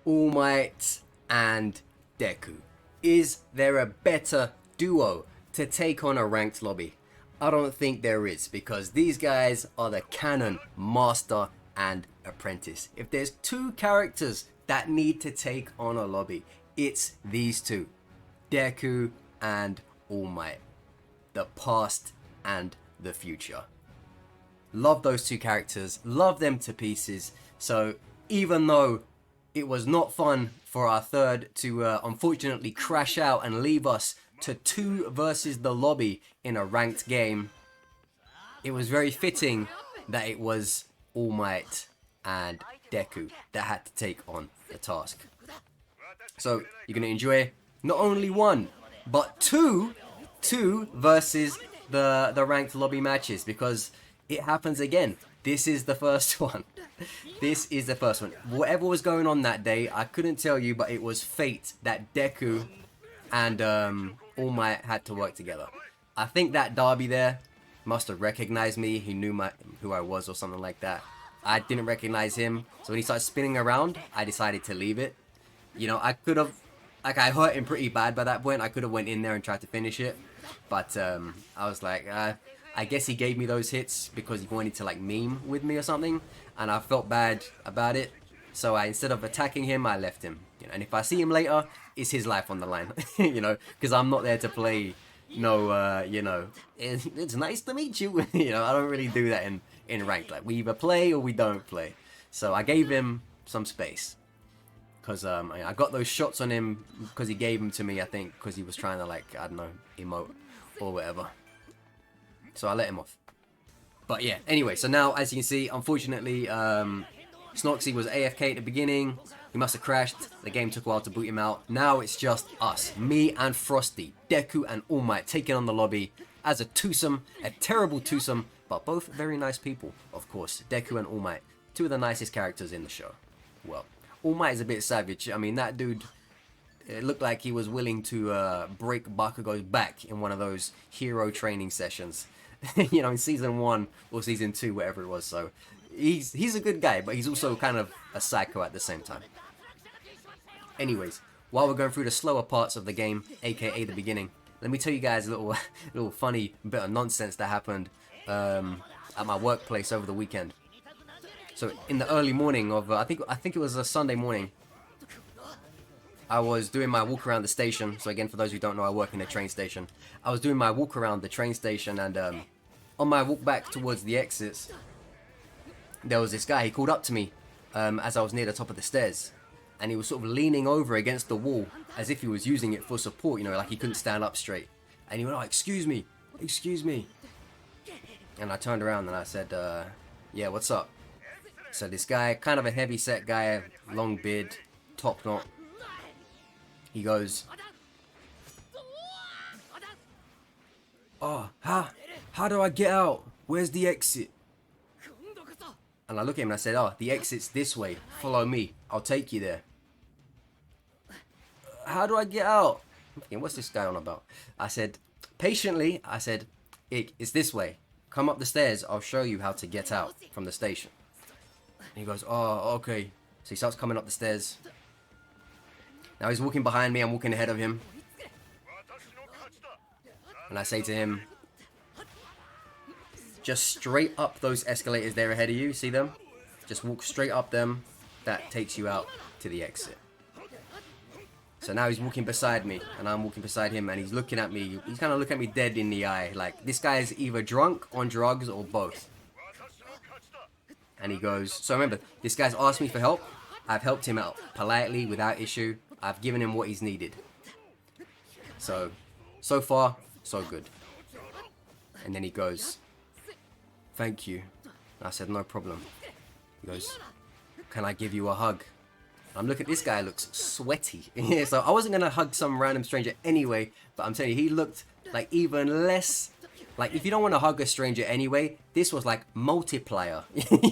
All Might and Deku. Is there a better duo to take on a ranked lobby? I don't think there is, because these guys are the canon master and apprentice. If there's two characters that need to take on a lobby, it's these two, Deku and All Might, the past and the future. Love those two characters, love them to pieces. So even though it was not fun for our third to unfortunately crash out and leave us to 2 versus the lobby in a ranked game, it was very fitting that it was All Might and Deku that had to take on the task. So you're going to enjoy not only 1, but 2 versus the ranked lobby matches, because it happens again. This is the first one. This is the first one. Whatever was going on that day, I couldn't tell you, but it was fate that Deku and All Might had to work together. I think that Derby there must have recognized me. He knew who I was or something like that. I didn't recognize him, so when he started spinning around, I decided to leave it. You know, I could have, like, I hurt him pretty bad by that point. I could have went in there and tried to finish it, but I was like, I guess he gave me those hits because he wanted to like meme with me or something, and I felt bad about it. So instead of attacking him, I left him. You know, and if I see him later, it's his life on the line. You know, because I'm not there to play. No, you know, it's nice to meet you. You know, I don't really do that in ranked. Like, we either play or we don't play. So I gave him some space, because I got those shots on him because he gave them to me. I think because he was trying to, like, I don't know, emote or whatever. So I let him off. But yeah, anyway, so now as you can see, unfortunately, Snoxy was AFK at the beginning. He must have crashed. The game took a while to boot him out. Now it's just us, me and Frosty, Deku and All Might, taking on the lobby as a twosome, a terrible twosome, but both very nice people, of course. Deku and All Might, 2 of the nicest characters in the show. Well, All Might is a bit savage. I mean, that dude, it looked like he was willing to break Bakugo's back in one of those hero training sessions. You know, in season 1 or season 2, whatever it was. So he's a good guy, but he's also kind of a psycho at the same time. Anyways, while we're going through the slower parts of the game, aka the beginning, let me tell you guys a little funny bit of nonsense that happened at my workplace over the weekend. So in the early morning of I think it was a Sunday morning, I was doing my walk around the station. So again, for those who don't know, I work in a train station. I was doing my walk around the train station, and on my walk back towards the exits, there was this guy. He called up to me as I was near the top of the stairs, and he was sort of leaning over against the wall as if he was using it for support, you know, like he couldn't stand up straight. And he went, "Oh, excuse me. And I turned around and I said, yeah, what's up?" So this guy, kind of a heavy set guy, long beard, top knot, he goes, "Oh, how do I get out? Where's the exit?" And I look at him and I said, "Oh, the exit's this way. Follow me. I'll take you there." "How do I get out?" I'm thinking, what's this guy on about? I said, patiently, I said, "It's this way. Come up the stairs. I'll show you how to get out from the station." And he goes, "Oh, okay." So he starts coming up the stairs. Now he's walking behind me. I'm walking ahead of him. And I say to him, "Just straight up those escalators there ahead of you. See them? Just walk straight up them. That takes you out to the exit." So now he's walking beside me, and I'm walking beside him, and he's looking at me. He's kind of looking at me dead in the eye. Like, this guy is either drunk, on drugs, or both. And he goes, so remember, this guy's asked me for help. I've helped him out politely, without issue. I've given him what he's needed. So far, so good. And then he goes, "Thank you." And I said, "No problem." He goes, "Can I give you a hug?" I'm looking at this guy, looks sweaty. Yeah, so I wasn't gonna hug some random stranger anyway, but I'm telling you, he looked like even less. Like, if you don't want to hug a stranger anyway, this was like multiplier,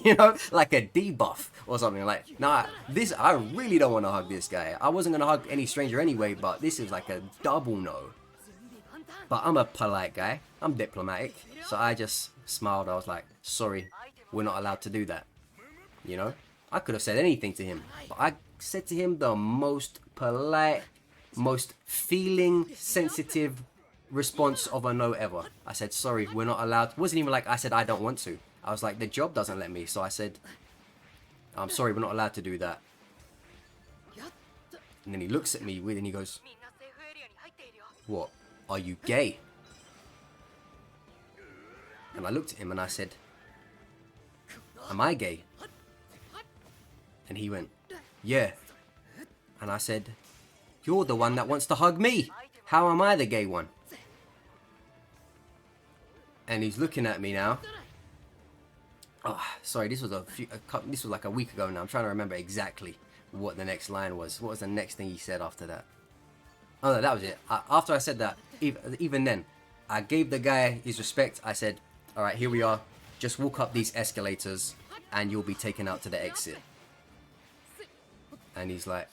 you know, like a debuff or something. Like, nah, this, I really don't want to hug this guy. I wasn't gonna hug any stranger anyway, but this is like a double no. But I'm a polite guy, I'm diplomatic, so I just smiled. I was like, "Sorry, we're not allowed to do that," you know. I could have said anything to him, but I said to him the most polite, most feeling sensitive response of a no ever. I said, sorry, we're not allowed. It wasn't even like I said I don't want to. I was like, the job doesn't let me. So I said, I'm sorry, we're not allowed to do that. And then he looks at me weird and he goes, what? Are you gay? And I looked at him and I said, am I gay? And he went, yeah. And I said, you're the one that wants to hug me. How am I the gay one? And he's looking at me now. Oh, sorry, this was this was like a week ago now. I'm trying to remember exactly what the next line was. What was the next thing he said after that? Oh no, that was it. After I said that, even then, I gave the guy his respect. I said, all right, here we are. Just walk up these escalators and you'll be taken out to the exit. And he's like,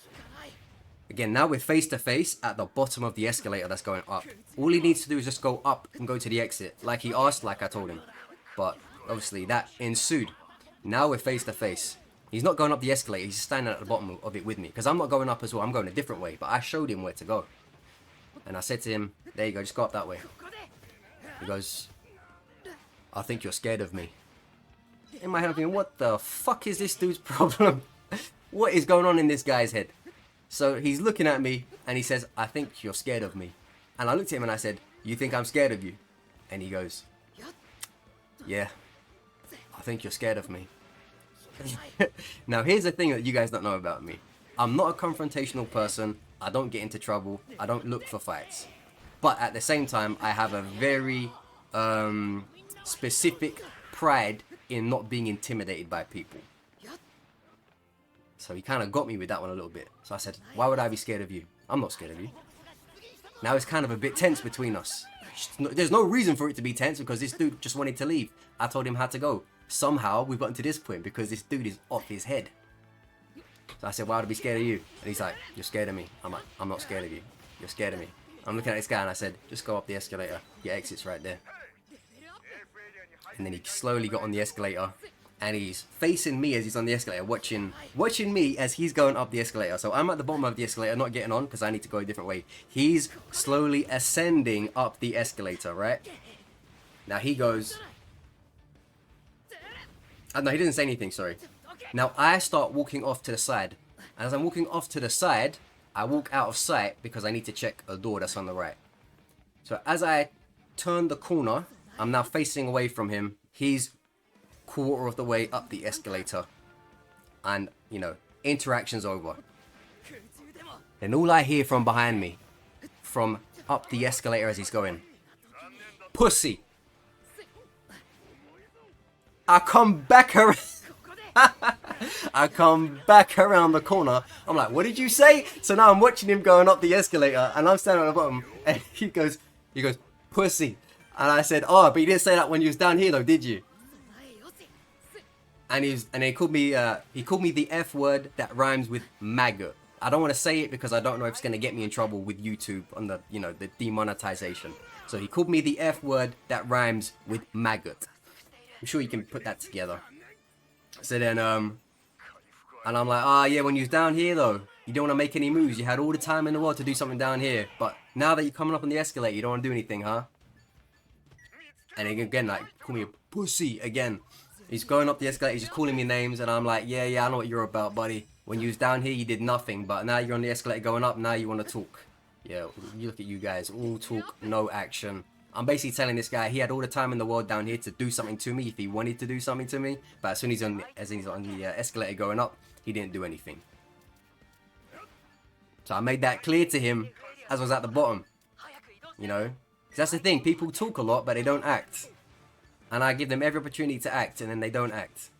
again, now we're face to face at the bottom of the escalator that's going up. All he needs to do is just go up and go to the exit. Like he asked, like I told him. But obviously that ensued. Now we're face to face. He's not going up the escalator. He's standing at the bottom of it with me. Because I'm not going up as well. I'm going a different way. But I showed him where to go. And I said to him, there you go, just go up that way. He goes, I think you're scared of me. In my head I'm thinking, what the fuck is this dude's problem? What is going on in this guy's head? So he's looking at me and he says, I think you're scared of me. And I looked at him and I said, you think I'm scared of you? And he goes, yeah, I think you're scared of me. Now here's the thing that you guys don't know about me. I'm not a confrontational person. I don't get into trouble. I don't look for fights. But at the same time, I have a very specific pride in not being intimidated by people. So he kind of got me with that one a little bit. So I said, why would I be scared of you? I'm not scared of you. Now it's kind of a bit tense between us. There's no reason for it to be tense because this dude just wanted to leave. I told him how to go. Somehow we've gotten to this point because this dude is off his head. So I said, why would I be scared of you? And he's like, you're scared of me. I'm like, I'm not scared of you. You're scared of me. I'm looking at this guy and I said, just go up the escalator. Your exit's right there. And then he slowly got on the escalator and he's facing me as he's on the escalator, watching me as he's going up the escalator. So I'm at the bottom of the escalator, not getting on because I need to go a different way. He's slowly ascending up the escalator, right? Now he goes... no, he didn't say anything, sorry. Now I start walking off to the side. And as I'm walking off to the side, I walk out of sight because I need to check a door that's on the right. So as I turn the corner, I'm now facing away from him. He's quarter of the way up the escalator. And, you know, interaction's over. And all I hear from behind me, from up the escalator as he's going, pussy. I come back around. I come back around the corner. I'm like, what did you say? So now I'm watching him going up the escalator and I'm standing at the bottom and he goes, pussy. And I said, oh, but you didn't say that when you was down here though, did you? And he called me the F word that rhymes with maggot. I don't want to say it because I don't know if it's going to get me in trouble with YouTube on the, you know, the demonetization. So he called me the F word that rhymes with maggot. I'm sure you can put that together. So then, and I'm like, yeah, when you was down here though, you don't want to make any moves. You had all the time in the world to do something down here. But now that you're coming up on the escalator, you don't want to do anything, huh? And again, like, call me a pussy again. He's going up the escalator, he's just calling me names, and I'm like, yeah, I know what you're about, buddy. When you was down here, you did nothing, but now you're on the escalator going up, now you want to talk. Yeah, you look at you guys, all talk, no action. I'm basically telling this guy he had all the time in the world down here to do something to me if he wanted to do something to me, but as soon as he's on the escalator going up, he didn't do anything. So I made that clear to him as I was at the bottom, you know, because that's the thing, people talk a lot but they don't act, and I give them every opportunity to act and then they don't act.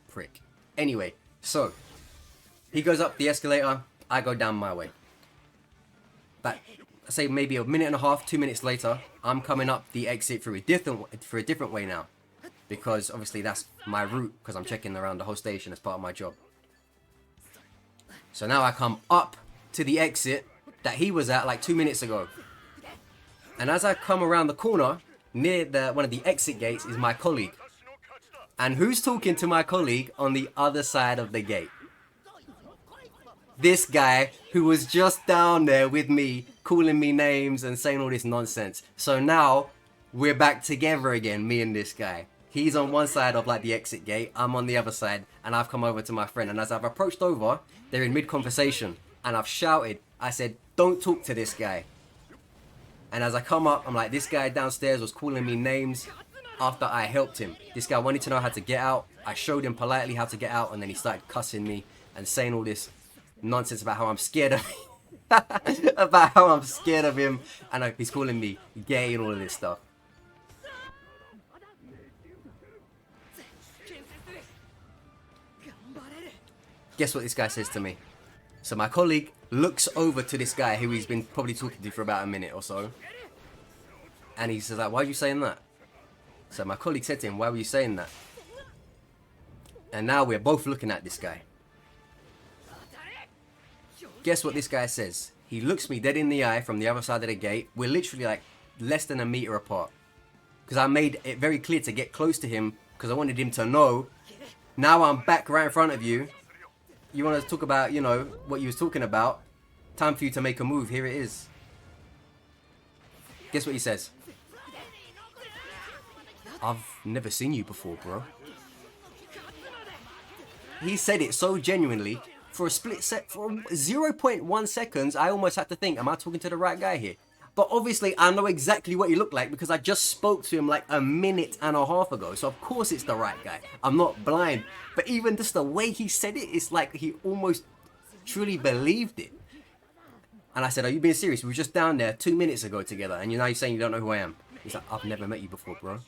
Prick. Anyway, so he goes up the escalator, I go down my way. But say maybe a minute and a half, 2 minutes later, I'm coming up the exit through a different way now, because obviously that's my route because I'm checking around the whole station as part of my job. So now I come up to the exit that he was at like 2 minutes ago, and as I come around the corner near one of the exit gates is my colleague, And who's talking to my colleague on the other side of the gate? This guy who was just down there with me, calling me names and saying all this nonsense. So now we're back together again, me and this guy. He's on one side of like the exit gate, I'm on the other side, and I've come over to my friend. And as I've approached over, they're in mid-conversation, and I've shouted, I said, don't talk to this guy. And as I come up, I'm like, this guy downstairs was calling me names after I helped him. This guy wanted to know how to get out. I showed him politely how to get out, and then he started cussing me and saying all this nonsense about how I'm scared of him. About how I'm scared of him, and he's calling me gay and all of this stuff. Guess what this guy says to me? So my colleague looks over to this guy who he's been probably talking to for about a minute or so, and he says like, why are you saying that? So my colleague said to him, why were you saying that? And now we're both looking at this guy. Guess what this guy says? He looks me dead in the eye from the other side of the gate. We're literally like less than a meter apart, because I made it very clear to get close to him because I wanted him to know, now I'm back right in front of you. You want to talk about, you know, what you was talking about? Time for you to make a move. Here it is. Guess what he says? I've never seen you before, bro. He said it so genuinely. For a split set, for 0.1 seconds, I almost had to think, am I talking to the right guy here? But obviously, I know exactly what he looked like because I just spoke to him like a minute and a half ago. So of course it's the right guy. I'm not blind. But even just the way he said it, it's like he almost truly believed it. And I said, are you being serious? We were just down there 2 minutes ago together, and now you're saying you don't know who I am. He's like, I've never met you before, bro.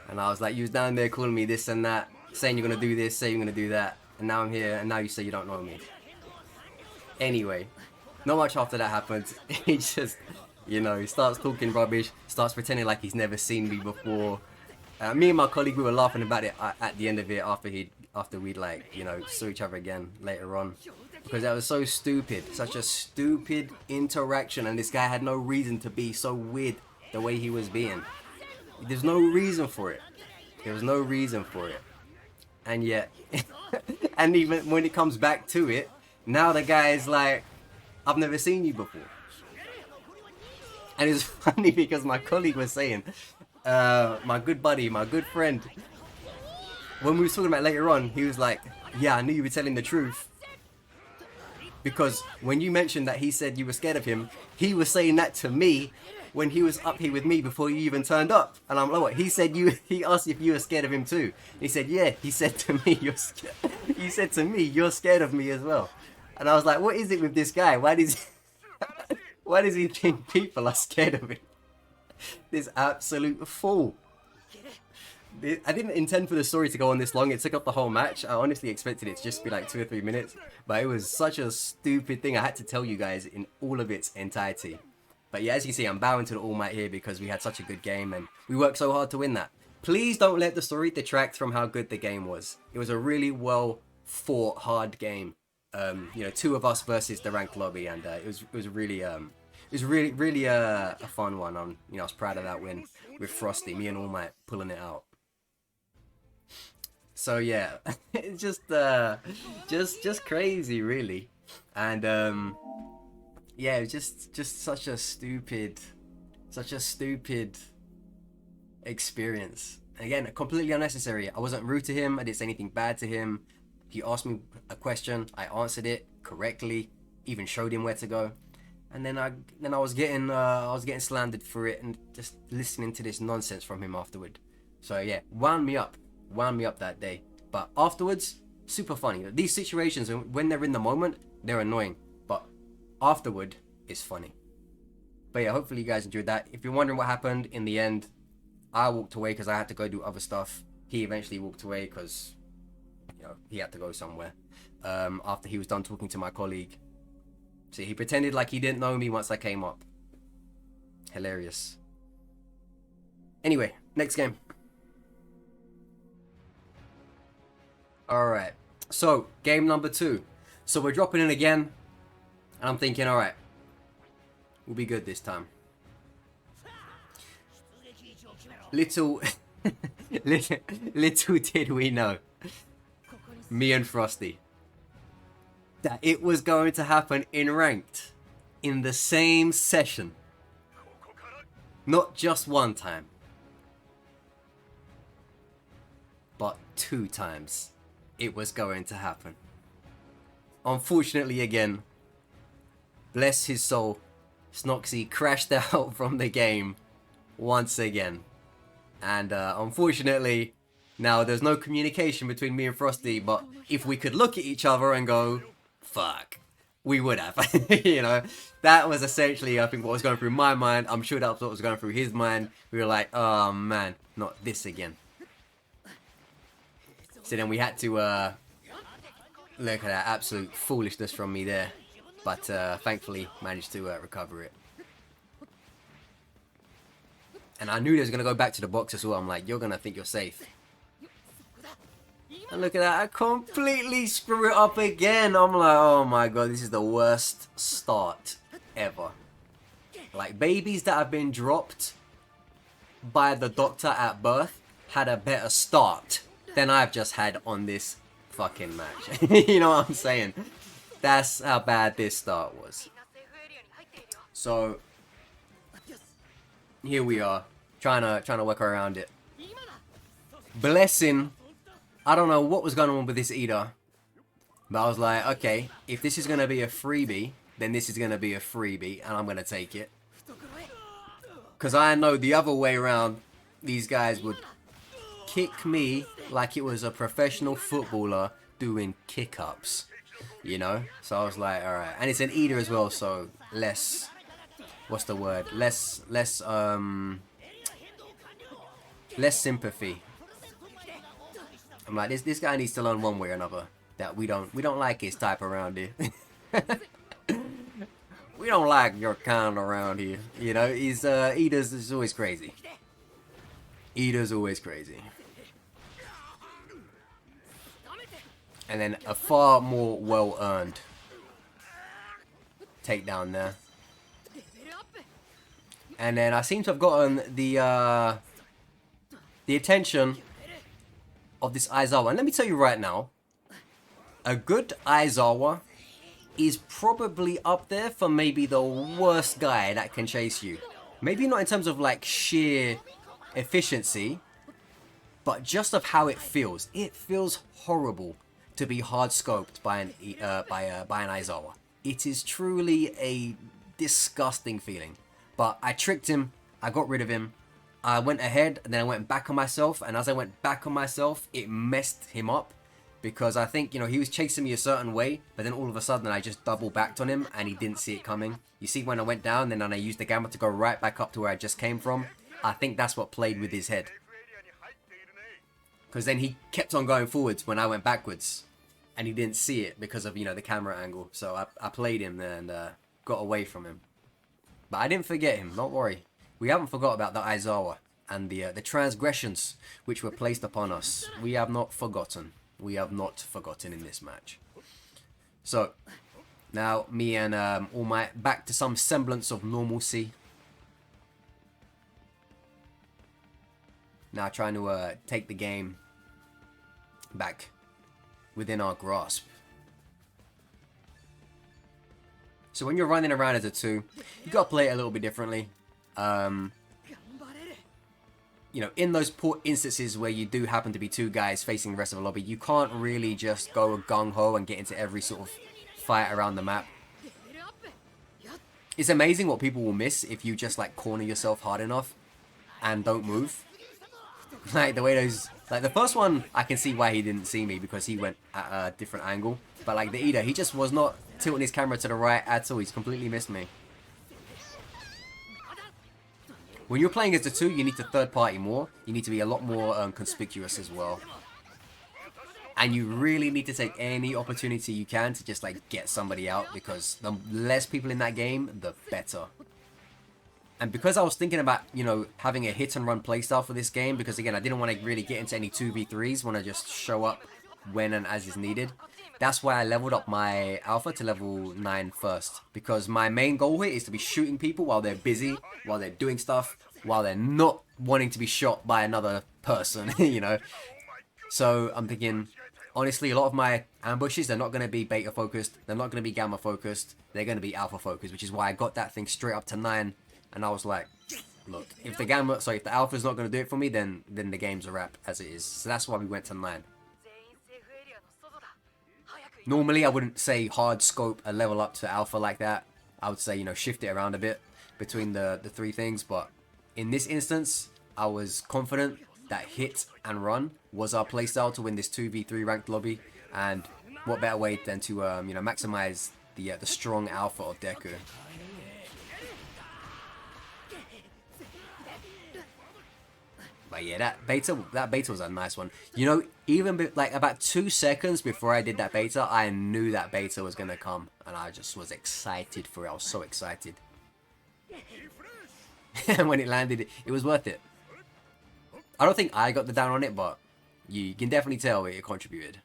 And I was like, you was down there calling me this and that, saying you're going to do this, saying you're going to do that. And now I'm here, and now you say you don't know me. Anyway, not much after that happened. He just, you know, he starts talking rubbish, starts pretending like he's never seen me before. Me and my colleague, we were laughing about it at the end of it after we'd like, you know, saw each other again later on. Because that was so stupid, such a stupid interaction, and this guy had no reason to be so weird the way he was being. There's no reason for it. There was no reason for it. And yet, and even when it comes back to it, now the guy is like, I've never seen you before. And it's funny because my colleague was saying, my good buddy, my good friend, when we were talking about it later on, he was like, yeah, I knew you were telling the truth. Because when you mentioned that he said you were scared of him, he was saying that to me when he was up here with me before you even turned up. And I'm like, what? He said he asked if you were scared of him too. And he said, yeah. He said to me, you're scared of me as well. And I was like, what is it with this guy? Why does he think people are scared of him? This absolute fool. I didn't intend for the story to go on this long. It took up the whole match. I honestly expected it to just be like 2 or 3 minutes. But it was such a stupid thing. I had to tell you guys in all of its entirety. But yeah, as you can see, I'm bowing to the All Might here because we had such a good game and we worked so hard to win that. Please don't let the story detract from how good the game was. It was a really well fought, hard game. You know, 2 of us versus the ranked lobby, and it was really a fun one. You know, I was proud of that win with Frosty, me and All Might pulling it out. So yeah, it's just crazy, really, and yeah, it was just such a stupid experience. Again, completely unnecessary. I wasn't rude to him. I didn't say anything bad to him. He asked me a question. I answered it correctly. Even showed him where to go. And then I was getting slandered for it and just listening to this nonsense from him afterward. So yeah, wound me up that day. But afterwards, super funny. These situations, when they're in the moment, they're annoying. But afterward, it's funny. But yeah, hopefully you guys enjoyed that. If you're wondering what happened in the end, I walked away because I had to go do other stuff. He eventually walked away because, you know, he had to go somewhere. After he was done talking to my colleague. So he pretended like he didn't know me once I came up. Hilarious. Anyway, next game. Alright, so game number 2. So we're dropping in again. And I'm thinking, alright, we'll be good this time. little, little did we know, me and Frosty, that it was going to happen in ranked, in the same session. Not just one time, but 2 times it was going to happen. Unfortunately, again, bless his soul, Snoxy crashed out from the game once again. And unfortunately, now there's no communication between me and Frosty, but if we could look at each other and go, fuck, we would have. You know, that was essentially, I think, what was going through my mind. I'm sure that's what was going through his mind. We were like, oh man, not this again. So then we had to look at that absolute foolishness from me there. But thankfully managed to recover it. And I knew they was going to go back to the box as well. I'm like, you're going to think you're safe. And look at that, I completely screw it up again. I'm like, oh my god, this is the worst start ever. Like, babies that have been dropped by the doctor at birth had a better start than I've just had on this fucking match. You know what I'm saying? That's how bad this start was. So here we are, trying to work around it. Blessing, I don't know what was going on with this Ida, but I was like, okay, if this is gonna be a freebie, then this is gonna be a freebie, and I'm gonna take it. Cause I know the other way around, these guys would kick me like it was a professional footballer doing kick-ups. You know? So I was like, alright. And it's an Ida as well, so less... What's the word? Less sympathy. I'm like, this guy needs to learn one way or another that we don't like his type around here. We don't like your kind around here. You know, he's Ida's is always crazy. Ida's always crazy. And then a far more well-earned takedown there. And then I seem to have gotten the attention of this Aizawa. And let me tell you right now, a good Aizawa is probably up there for maybe the worst guy that can chase you. Maybe not in terms of like sheer efficiency, but just of how it feels. It feels horrible to be hard scoped by an Aizawa. It is truly a disgusting feeling. But I tricked him, I got rid of him, I went ahead, and then I went back on myself, and as I went back on myself, it messed him up, because I think, you know, he was chasing me a certain way, but then all of a sudden I just double backed on him, and he didn't see it coming. You see when I went down, then I used the gamma to go right back up to where I just came from, I think that's what played with his head. Because then he kept on going forwards when I went backwards, and he didn't see it because of, you know, the camera angle, so I played him there and got away from him. But I didn't forget him, don't worry. We haven't forgot about the Aizawa and the transgressions which were placed upon us. We have not forgotten. We have not forgotten in this match. So, now me and All Might back to some semblance of normalcy. Now trying to take the game back within our grasp. So when you're running around as a 2, you gotta play it a little bit differently. You know, in those poor instances where you do happen to be 2 guys facing the rest of the lobby, you can't really just go gung-ho and get into every sort of fight around the map. It's amazing what people will miss if you just like corner yourself hard enough and don't move. Like the way those... Like the first one, I can see why he didn't see me because he went at a different angle. But like the Ida, he just was not tilting his camera to the right at all. He's completely missed me. When you're playing as the 2, you need to third party more. You need to be a lot more conspicuous as well. And you really need to take any opportunity you can to just like get somebody out, because the less people in that game, the better. And because I was thinking about, you know, having a hit and run playstyle for this game, because again, I didn't want to really get into any 2v3s, want to just show up when and as is needed. That's why I leveled up my alpha to level 9 first. Because my main goal here is to be shooting people while they're busy, while they're doing stuff, while they're not wanting to be shot by another person, you know. So I'm thinking, honestly, a lot of my ambushes, they're not going to be beta focused, they're not going to be gamma focused, they're going to be alpha focused, which is why I got that thing straight up to 9, and I was like, look, if the alpha's not going to do it for me, then the game's a wrap as it is. So that's why we went to 9. Normally, I wouldn't say hard scope a level up to alpha like that. I would say, you know, shift it around a bit between the 3 things, but in this instance, I was confident that hit and run was our playstyle to win this 2v3 ranked lobby, and what better way than to you know, maximize the strong alpha of Deku. But yeah, that beta was a nice one. You know, even like about 2 seconds before I did that beta, I knew that beta was gonna come, and I just was excited for it. I was so excited. And when it landed, it was worth it. I don't think I got the down on it, but you can definitely tell it contributed.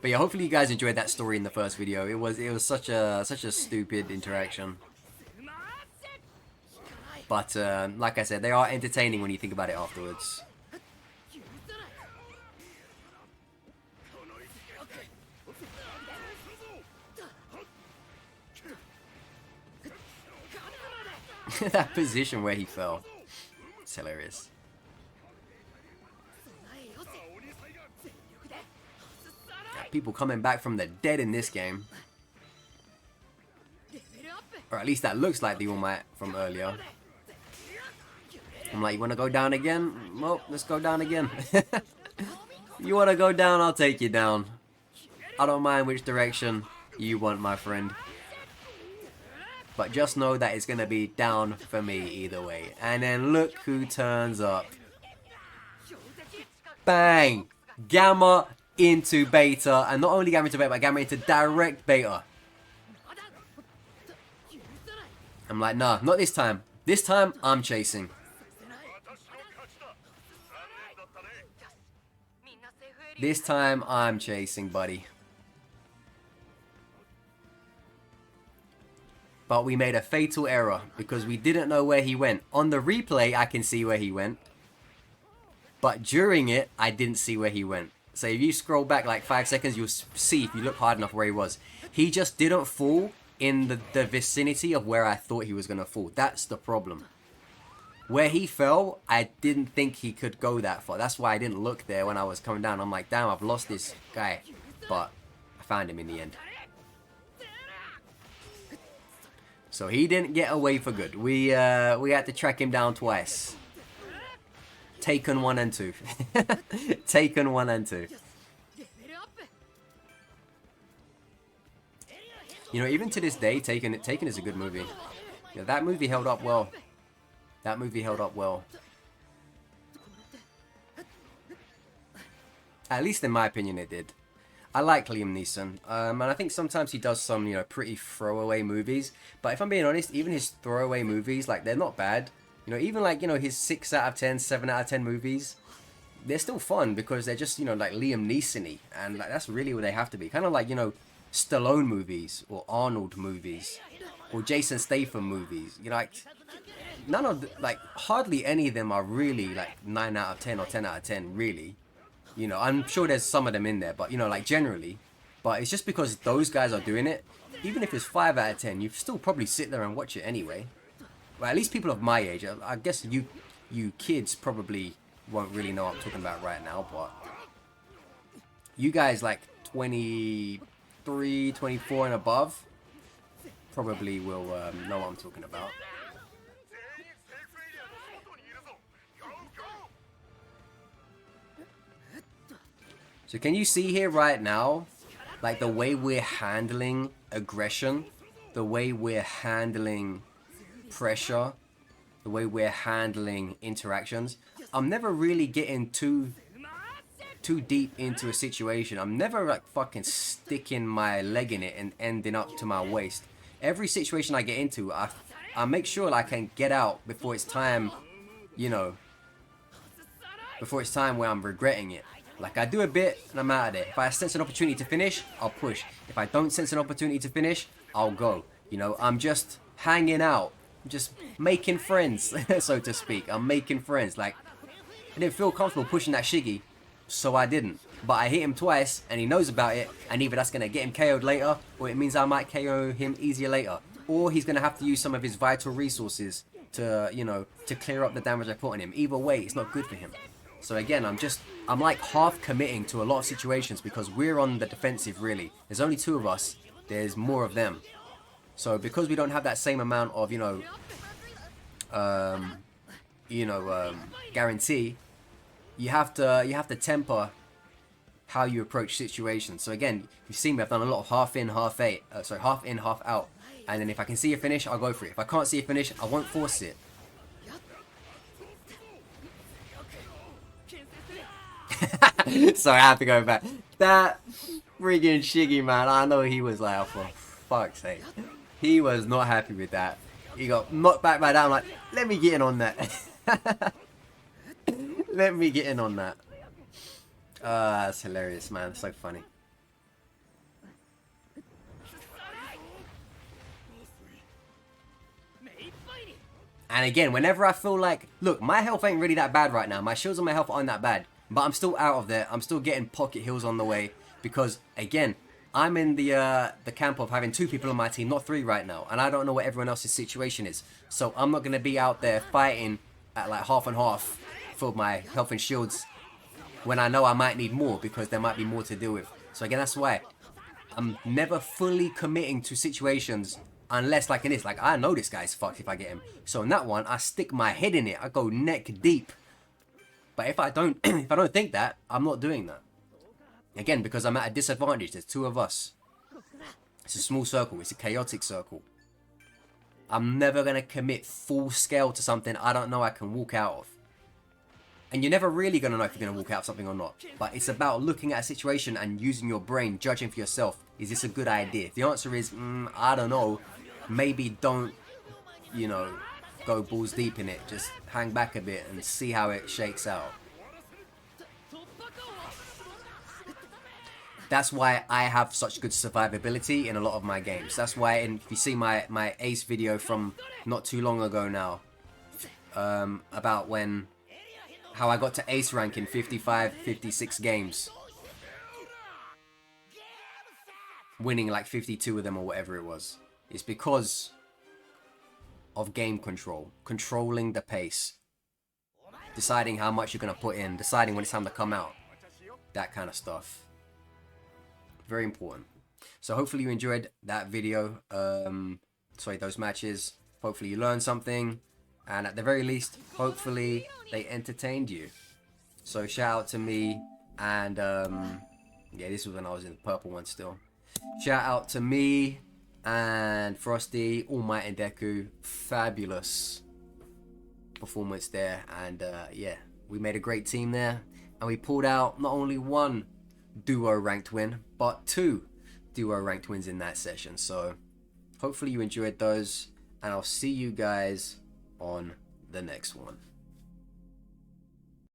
But yeah, hopefully you guys enjoyed that story in the first video. It was such a stupid interaction. But like I said, they are entertaining when you think about it afterwards. That position where he fell. It's hilarious. People coming back from the dead in this game. Or at least that looks like the All Might from earlier. I'm like, you wanna go down again? Well, let's go down again. You wanna go down, I'll take you down. I don't mind which direction you want, my friend. But just know that it's gonna be down for me either way. And then look who turns up. Bang! Gamma into beta, and not only gamma into beta, but gamma into direct beta. I'm like, nah, not this time. This time, I'm chasing. This time, I'm chasing, buddy. But we made a fatal error, because we didn't know where he went. On the replay, I can see where he went. But during it, I didn't see where he went. So if you scroll back like 5 seconds, you'll see if you look hard enough where he was. He just didn't fall in the vicinity of where I thought he was going to fall. That's the problem. Where he fell, I didn't think he could go that far. That's why I didn't look there when I was coming down. I'm like, damn, I've lost this guy. But I found him in the end. So he didn't get away for good. We had to track him down twice. Taken 1 and 2. Taken 1 and 2. You know, even to this day, Taken is a good movie. Yeah, that movie held up well. That movie held up well. At least in my opinion it did. I like Liam Neeson, and I think sometimes he does some, you know, pretty throwaway movies. But if I'm being honest, even his throwaway movies, like, they're not bad. You know, even like, you know, his 6 out of 10, 7 out of 10 movies, they're still fun because they're just, you know, like Liam Neeson-y, and like, that's really what they have to be. Kind of like, you know, Stallone movies or Arnold movies or Jason Statham movies. You know, like none of like hardly any of them are really like 9 out of 10 or 10 out of 10 really. You know, I'm sure there's some of them in there, but you know, like generally. But it's just because those guys are doing it. Even if it's 5 out of 10, you still probably sit there and watch it anyway. Well, at least people of my age. I guess you kids probably won't really know what I'm talking about right now, but you guys like 23, 24 and above probably will know what I'm talking about. So can you see here right now, like the way we're handling aggression, the way we're handling pressure, the way we're handling interactions? I'm never really getting too deep into a situation. I'm never like fucking sticking my leg in it and ending up to my waist. Every situation I get into, I make sure I can get out before it's time, you know, before it's time where I'm regretting it. Like, I do a bit and I'm out of there. If I sense an opportunity to finish, I'll push. If I don't sense an opportunity to finish, I'll go. You know, I'm just hanging out. I'm just making friends, so to speak. I'm making friends. Like, I didn't feel comfortable pushing that Shiggy, so I didn't. But I hit him twice, and he knows about it, and either that's going to get him KO'd later, or it means I might KO him easier later. Or he's going to have to use some of his vital resources to, you know, to clear up the damage I put on him. Either way, it's not good for him. So again, I'm like half committing to a lot of situations because we're on the defensive, really. There's only 2 of us. There's more of them. So because we don't have that same amount of, guarantee, you have to temper how you approach situations. So again, you've seen me, I've done a lot of half in, half out. And then if I can see a finish, I'll go for it. If I can't see a finish, I won't force it. Sorry, I have to go back. That friggin' Shiggy, man, I know he was like, oh, for fuck's sake. He was not happy with that. He got knocked back by that. I'm like, let me get in on that. Let me get in on that. That's hilarious, man. So funny. And again, whenever I feel like, look, my health ain't really that bad right now. My shields and my health aren't that bad. But I'm still out of there. I'm still getting pocket heals on the way. Because, again, I'm in the camp of having 2 people on my team, not 3 right now. And I don't know what everyone else's situation is. So I'm not going to be out there fighting at like half and half for my health and shields when I know I might need more because there might be more to deal with. So again, that's why I'm never fully committing to situations unless like in this. Like, I know this guy's fucked if I get him. So in that one, I stick my head in it. I go neck deep. But if I don't think that, I'm not doing that. Again, because I'm at a disadvantage. There's 2 of us. It's a small circle. It's a chaotic circle. I'm never going to commit full scale to something I don't know I can walk out of. And you're never really going to know if you're going to walk out of something or not. But it's about looking at a situation and using your brain, judging for yourself. Is this a good idea? If the answer is, I don't know, maybe don't, go balls deep in it. Just hang back a bit and see how it shakes out. That's why I have such good survivability in a lot of my games. That's why, if you see my ace video from not too long ago now, about how I got to ace rank in 55, 56 games. Winning like 52 of them or whatever it was. It's because of game control. Controlling the pace. Deciding how much you're going to put in. Deciding when it's time to come out. That kind of stuff. Very important. So hopefully you enjoyed that video. Those matches. Hopefully you learned something. And at the very least, hopefully they entertained you. So shout out to me. And yeah, this was when I was in the purple one still. Shout out to me and Frosty, All Might and Deku. Fabulous performance there. And yeah, we made a great team there. And we pulled out not only 1 duo ranked win, but 2 duo ranked wins in that session. So hopefully you enjoyed those. And I'll see you guys on the next one.